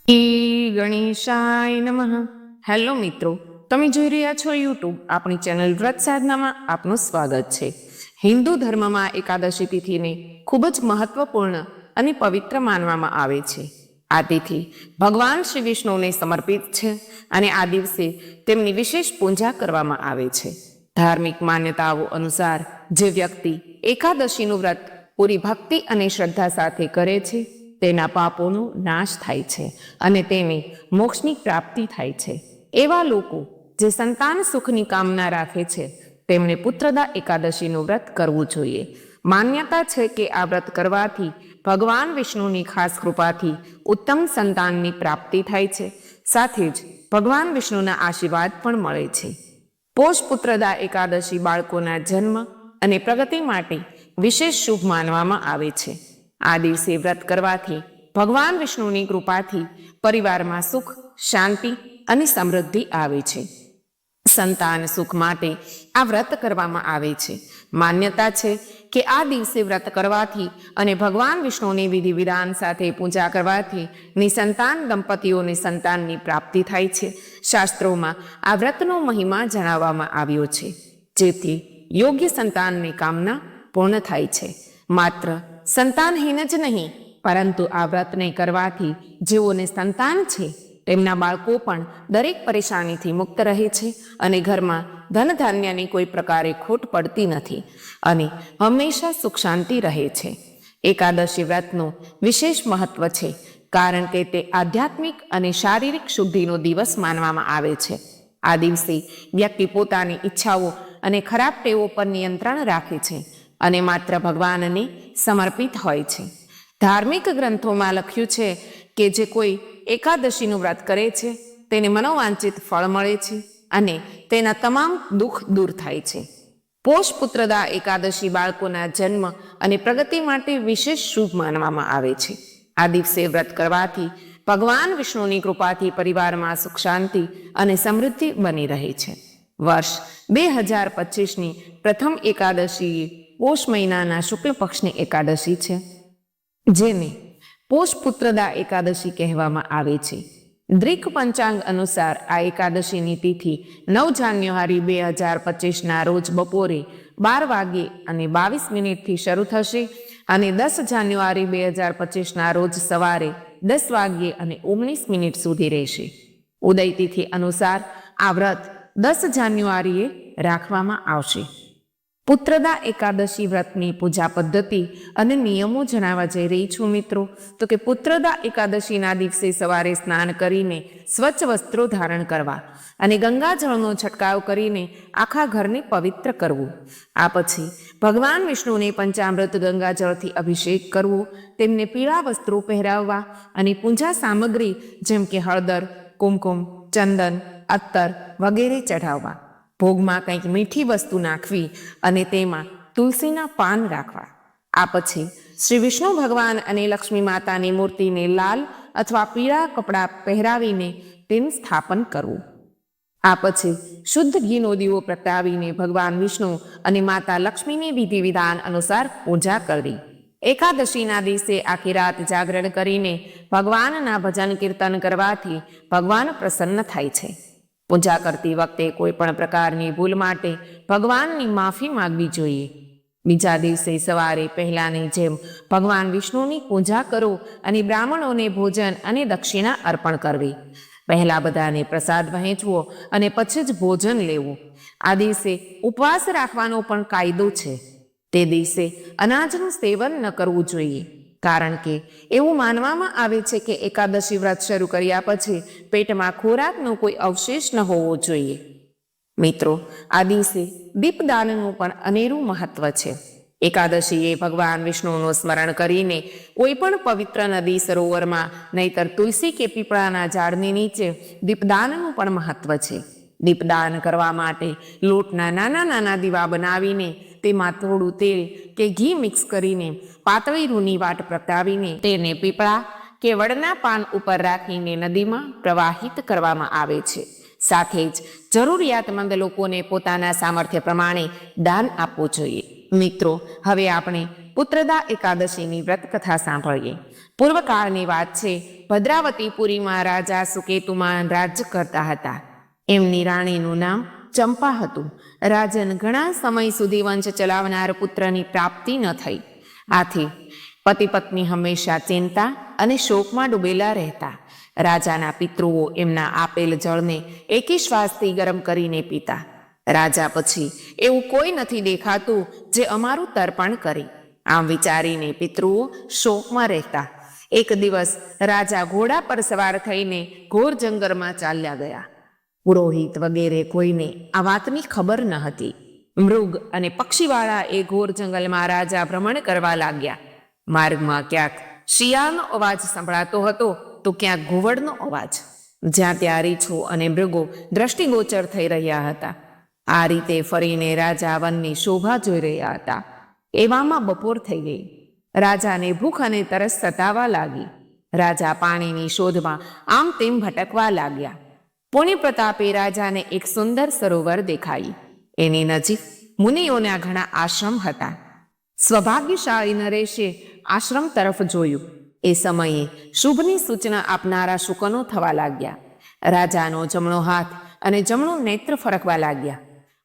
શ્રી ગણેશાય નમઃ. હેલો મિત્રો, તમે જોઈ રહ્યા છો યુટ્યુબ આપણી ચેનલ વ્રત સાધનામાં આપનું સ્વાગત છે. હિન્દુ ધર્મમાં એકાદશી તિથિને ખૂબ જ મહત્વપૂર્ણ અને પવિત્ર માનવામાં આવે છે. આ તિથિ ભગવાન શ્રી વિષ્ણુને સમર્પિત છે અને આ દિવસે તેમની વિશેષ પૂજા કરવામાં આવે છે. ધાર્મિક માન્યતાઓ અનુસાર જે વ્યક્તિ એકાદશીનું વ્રત પૂરી ભક્તિ અને શ્રદ્ધા સાથે કરે છે તેના પાપોનો નાશ થાય છે અને તેને મોક્ષની પ્રાપ્તિ થાય છે. એવા લોકો જે સંતાન સુખની કામના રાખે છે તેમણે પુત્રદા એકાદશીનું વ્રત કરવું જોઈએ. માન્યતા છે કે આ વ્રત કરવાથી ભગવાન વિષ્ણુની ખાસ કૃપાથી ઉત્તમ સંતાનની પ્રાપ્તિ થાય છે, સાથે જ ભગવાન વિષ્ણુના આશીર્વાદ પણ મળે છે. પોષ પુત્રદા એકાદશી બાળકોના જન્મ અને પ્રગતિ માટે વિશેષ શુભ માનવામાં આવે છે. આ દિવસે વ્રત કરવાથી ભગવાન વિષ્ણુની કૃપાથી પરિવારમાં સુખ, શાંતિ અને સમૃદ્ધિ આવે છે. સંતાન સુખ માટે આ વ્રત કરવામાં આવે છે. માન્યતા છે કે આ દિવસે વ્રત કરવાથી અને ભગવાન વિષ્ણુની વિધિ વિધાન સાથે પૂજા કરવાથી નિસંતાન દંપતીઓને સંતાનની પ્રાપ્તિ થાય છે. શાસ્ત્રોમાં આ વ્રતનો મહિમા જણાવવામાં આવ્યો છે, જેથી યોગ્ય સંતાનની કામના પૂર્ણ થાય છે. માત્ર સંતાનહીન જ નહીં, પરંતુ આ વ્રતને કરવાથી જેઓને સંતાન છે તેમના બાળકો પણ દરેક પરેશાનીથી મુક્ત રહે છે અને ઘરમાં ધન ધાન્યની કોઈ પ્રકારે ખોટ પડતી નથી અને હંમેશા સુખ શાંતિ રહે છે. એકાદશી વ્રતનું વિશેષ મહત્વ છે, કારણ કે તે આધ્યાત્મિક અને શારીરિક શુદ્ધિનો દિવસ માનવામાં આવે છે. આ દિવસે વ્યક્તિ પોતાની ઈચ્છાઓ અને ખરાબ ટેવો પર નિયંત્રણ રાખે છે અને માત્ર ભગવાનને સમર્પિત હોય છે. ધાર્મિક ગ્રંથોમાં લખ્યું છે કે જે કોઈ એકાદશીનું વ્રત કરે છે તેને મનોવાંછિત ફળ મળે છે અને તેના તમામ દુઃખ દૂર થાય છે. પોષ પુત્રદા એકાદશી બાળકોના જન્મ અને પ્રગતિ માટે વિશેષ શુભ માનવામાં આવે છે. આ દિવસે વ્રત કરવાથી ભગવાન વિષ્ણુની કૃપાથી પરિવારમાં સુખ શાંતિ અને સમૃદ્ધિ બની રહે છે. વર્ષ 2025ની પ્રથમ એકાદશી પોષ મહિનાના શુક્લ પક્ષની એકાદશી છે, જેને પોષ પુત્રદા એકાદશી કહેવામાં આવે છે. દ્રિક પંચાંગ અનુસાર આ એકાદશીની તિથિ 9 જાન્યુઆરી 2025ના રોજ બપોરે 12:22 શરૂ થશે અને 10 જાન્યુઆરી 2025ના રોજ સવારે 10:19 સુધી રહેશે. ઉદય તિથિ અનુસાર આ વ્રત 10 જાન્યુઆરીએ રાખવામાં આવશે. પુત્રદા એકાદશી વ્રતની પૂજા પદ્ધતિ અને નિયમો જણાવવા જઈ રહી છું મિત્રો. તો કે પુત્રદા એકાદશીના દિવસે સવારે સ્નાન કરીને સ્વચ્છ વસ્ત્રો ધારણ કરવા અને ગંગાજળનો છંટકાવ કરીને આખા ઘરને પવિત્ર કરવું. આ પછી ભગવાન વિષ્ણુને પંચામૃત ગંગાજળથી અભિષેક કરવો, તેમને પીળા વસ્ત્રો પહેરાવવા અને પૂજા સામગ્રી જેમ કે હળદર, કુમકુમ, ચંદન, અત્તર વગેરે ચઢાવવા. ભોગમાં કંઈક મીઠી વસ્તુ નાખવી અને તેમાં તુલસીના પાન રાખવા. આ પછી શ્રી વિષ્ણુ ભગવાન અને લક્ષ્મી માતાની મૂર્તિને લાલ અથવા પીળા કપડાં પહેરાવીને તેનું સ્થાપન કરવું. આ પછી શુદ્ધ ઘીનો દીવો પ્રગટાવીને ભગવાન વિષ્ણુ અને માતા લક્ષ્મીની વિધિ વિધાન અનુસાર પૂજા કરવી. એકાદશીના દિવસે આખી રાત જાગરણ કરીને ભગવાનના ભજન કીર્તન કરવાથી ભગવાન પ્રસન્ન થાય છે. પૂજા કરતી વખતે કોઈ પણ પ્રકારની ભૂલ માટે ભગવાનની માફી માંગવી જોઈએ. બીજા દિવસે સવારે પહેલાની જેમ ભગવાન વિષ્ણુની પૂજા કરો અને બ્રાહ્મણોને ભોજન અને દક્ષિણા અર્પણ કરવી. પહેલા બધાને પ્રસાદ વહેંચવો અને પછી જ ભોજન લેવું. આ દિવસે ઉપવાસ રાખવાનો પણ કાયદો છે. તે દિવસે અનાજનું સેવન ન કરવું જોઈએ, કારણ કે એવું માનવામાં આવે છે કે એકાદશી વ્રત શરૂ કર્યા પછી પેટમાં ખોરાકનો કોઈ અવશેષ ન હોવો જોઈએ. મિત્રો, આ દિવસે દીપદાનનું પણ અનેરું મહત્વ છે. એકાદશીએ ભગવાન વિષ્ણુનું સ્મરણ કરીને કોઈ પણ પવિત્ર નદી, સરોવરમાં, નહીતર તુલસી કે પીપળાના ઝાડની નીચે દીપદાનનું પણ મહત્વ છે. દીપદાન કરવા માટે લોટના નાના નાના દીવા બનાવીને તેમાં થોડું તેલ કે ઘી મિક્સ કરીને પાતળી રૂની વાટ પ્રગટાવીને તેને પીપળા કે વડના પાન ઉપર રાખીને નદીમાં પ્રવાહિત કરવામાં આવે છે. સાથે જ જરૂરિયાતમંદ લોકોને પોતાના સામર્થ્ય પ્રમાણે દાન આપવું જોઈએ. મિત્રો, હવે આપણે પુત્રદા એકાદશીની વ્રત કથા સાંભળીએ. પૂર્વકાળની વાત છે. ભદ્રાવતીપુરીમાં રાજા સુકેતુમાન રાજ્ય કરતા હતા. એમની રાણીનું નામ ચંપા હતું. રાજન ઘણા સમય સુધી વંશ ચલાવનાર પુત્રની પ્રાપ્તિ ન થઈ. આથી પતિ પત્ની હંમેશા ચિંતા અને શોકમાં ડૂબેલા રહેતા. રાજાના પિતૃઓ એમના આપેલ જળને એકી શ્વાસથી ગરમ કરીને પીતા. રાજા પછી એવું કોઈ નથી દેખાતું જે અમારું તર્પણ કરે. આમ વિચારીને પિતૃઓ શોકમાં રહેતા. એક દિવસ રાજા ઘોડા પર સવાર થઈને ઘોર જંગલમાં ચાલ્યા ગયા. પુરોહિત વગેરે કોઈને આ વાતની ખબર ન હતી. મૃગ અને પક્ષીવાળા એ ઘોર જંગલમાં રાજા ભ્રમણ કરવા લાગ્યા. માર્ગમાં ક્યાંક શિયાળનો અવાજ સંભળાતો હતો તો ક્યાંક ઘુવડનો અવાજ. જ્યાં ત્યાં રીંછો અને મૃગો દ્રષ્ટિગોચર થઈ રહ્યા હતા. આ રીતે ફરીને રાજા વનની શોભા જોઈ રહ્યા હતા. એવામાં બપોર થઈ ગઈ. રાજાને ભૂખ અને તરસ સતાવા લાગી. રાજા પાણીની શોધમાં આમ તેમ ભટકવા લાગ્યા. પુણ્ય પ્રતાપે રાજાને એક સુંદર સરોવર દેખાઈ. એની નજીક મુનિઓના ઘણા આશ્રમ હતા. સ્વભાગ્યશાળી નરેશે આશ્રમ તરફ જોયું. એ સમયે શુભની સૂચના આપનારા શુકનો થવા લાગ્યા. રાજાનો જમણો હાથ અને જમણું નેત્ર ફરકવા લાગ્યા.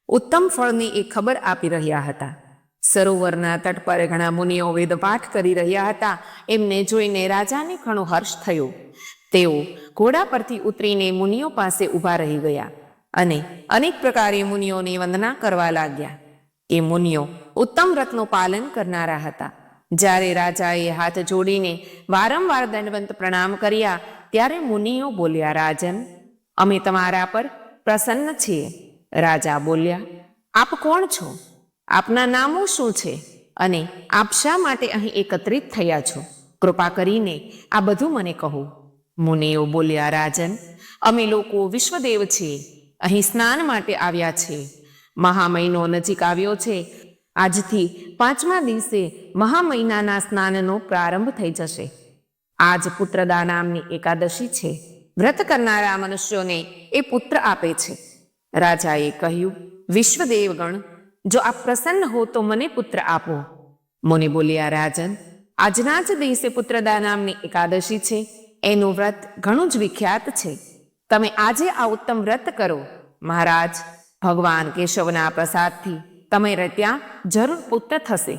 ઉત્તમ ફળની એ ખબર આપી રહ્યા હતા. સરોવરના તટ પર ઘણા મુનિઓ વેદપાઠ કરી રહ્યા હતા. એમને જોઈને રાજાને ઘણો હર્ષ થયો. તેઓ ઘોડા પરથી ઉતરીને મુનિઓ પાસે ઊભા રહી ગયા અને અનેક પ્રકારે મુનિઓની વંદના કરવા લાગ્યા. એ મુનિઓ ઉત્તમ વ્રતનું પાલન કરનારા હતા. જ્યારે રાજાએ હાથ જોડીને વારંવાર દંડવત પ્રણામ કર્યા ત્યારે મુનિઓ બોલ્યા, રાજન, અમે તમારા પર પ્રસન્ન છીએ. રાજા બોલ્યા, આપ કોણ છો? આપના નામો શું છે? અને આપ શા માટે અહીં એકત્રિત થયા છો? કૃપા કરીને આ બધું મને કહો. મુનિઓ બોલ્યા, રાજન, અમે લોકો વિશ્વદેવ છીએ. અહીં સ્નાન માટે આવ્યા છીએ. મહામહિનો નજીક આવ્યો છે. આજથી 5મા દિવસે મહામહિનાના સ્નાનનો પ્રારંભ થઈ જશે. આજ પુત્રદા નામની એકાદશી છે. વ્રત કરનારા મનુષ્યોને એ પુત્ર આપે છે. રાજાએ કહ્યું, વિશ્વદેવગણ, જો આપ પ્રસન્ન હો તો મને પુત્ર આપો. મુનિ બોલ્યા, રાજન, આજના જ દિવસે પુત્રદા નામની એકાદશી છે. એનું વ્રત ઘણું જ વિખ્યાત છે. તમે આજે આ ઉત્તમ વ્રત કરો. મહારાજ, ભગવાન કેશવના પ્રસાદથી તમે ત્યાં જરૂર પુત્ર થશે.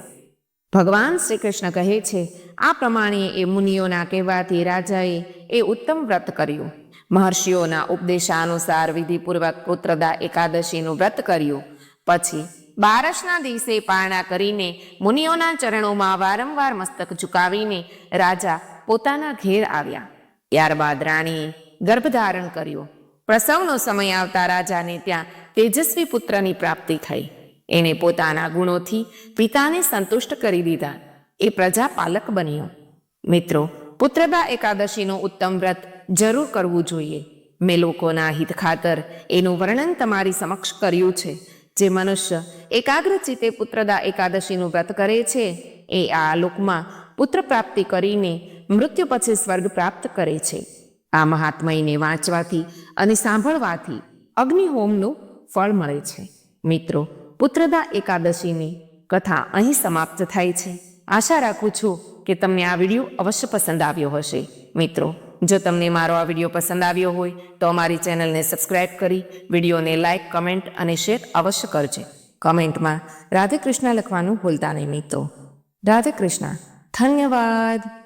ભગવાન શ્રી કૃષ્ણ કહે છે, આ પ્રમાણે એ મુનિઓના કહેવાથી રાજાએ એ ઉત્તમ વ્રત કર્યું. મહર્ષિઓના ઉપદેશાનુસાર વિધિપૂર્વક પુત્રદા એકાદશીનું વ્રત કર્યું. પછી 12ના દિવસે પારણા કરીને મુનિઓના ચરણોમાં વારંવાર મસ્તક ઝુકાવીને રાજા પોતાના ઘેર આવ્યા. ત્યારબાદ રાણીએ ગર્ભધારણ કર્યો. પ્રસવનો સમય આવતા રાજાને ત્યાં તેજસ્વી પુત્રની પ્રાપ્તિ થઈ. એણે પોતાના ગુણોથી પિતાને સંતુષ્ટ કરી દીધા. એ પ્રજાપાલક બન્યો. મિત્રો, પુત્રદા એકાદશીનું ઉત્તમ વ્રત જરૂર કરવું જોઈએ. મેં લોકોના હિત ખાતર એનું વર્ણન તમારી સમક્ષ કર્યું છે. જે મનુષ્ય એકાગ્રચિત્તે પુત્રદા એકાદશીનું વ્રત કરે છે એ આ લોકમાં પુત્ર પ્રાપ્તિ કરીને મૃત્યુ પછી સ્વર્ગ પ્રાપ્ત કરે છે. આ મહાત્મયને વાંચવાથી અને સાંભળવાથી અગ્નિહોમનું ફળ મળે છે. મિત્રો, પુત્રદા એકાદશીની કથા અહીં સમાપ્ત થાય છે. આશા રાખું છું કે તમને આ વિડીયો અવશ્ય પસંદ આવ્યો હશે. મિત્રો, જો તમને મારો આ વિડીયો પસંદ આવ્યો હોય તો અમારી ચેનલને સબસ્ક્રાઇબ કરી વિડીયોને લાઇક, કમેન્ટ અને શેર અવશ્ય કરજો. કમેન્ટમાં રાધે કૃષ્ણ લખવાનું ભૂલતા નહીં મિત્રો. રાધે કૃષ્ણ. ધન્યવાદ.